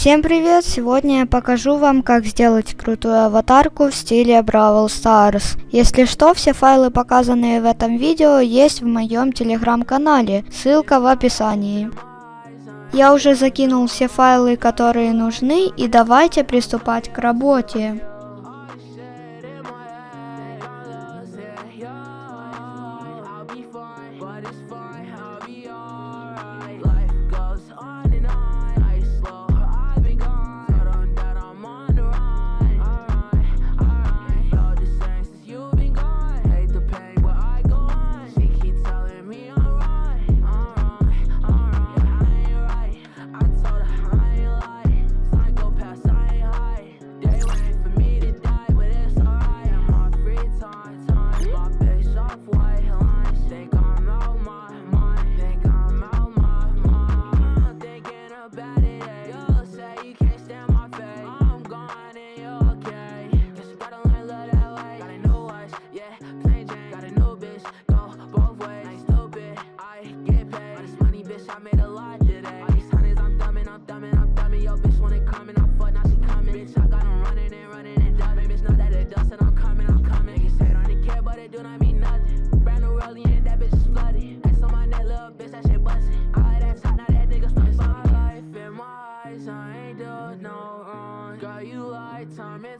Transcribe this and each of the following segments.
Всем привет! Сегодня я покажу вам, как сделать крутую аватарку в стиле Бравл Старс. Если что, все файлы, показанные в этом видео, есть в моем телеграм-канале, ссылка в описании. Я уже закинул все файлы, которые нужны, и давайте приступать к работе.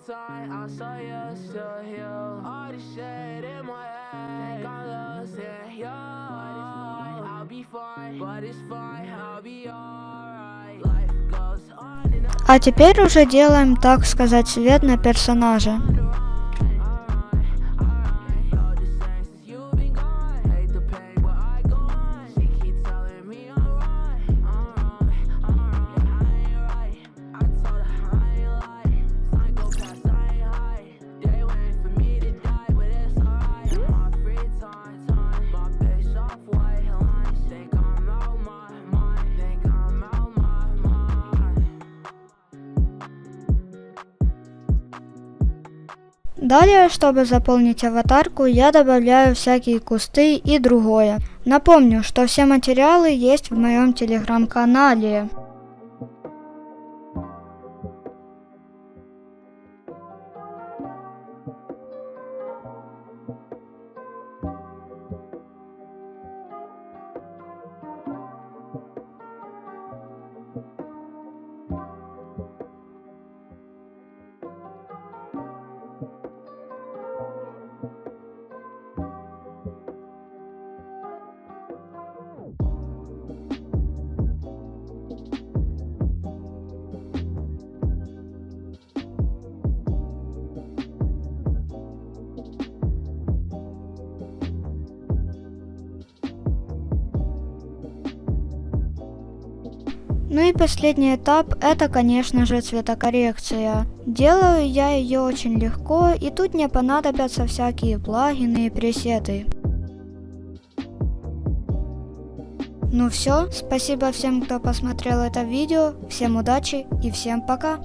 I saw you still here. All this shit in my head. I lost it, yo. I'll be fine, but it's fine. I'll be alright. Life goes on and on. А теперь уже делаем, так сказать, цвет на персонажа. Далее, чтобы заполнить аватарку, я добавляю всякие кусты и другое. Напомню, что все материалы есть в моем телеграм-канале. Ну и последний этап, это, конечно же, цветокоррекция. Делаю я ее очень легко, и тут не понадобятся всякие плагины и пресеты. Ну все, спасибо всем, кто посмотрел это видео, всем удачи и всем пока!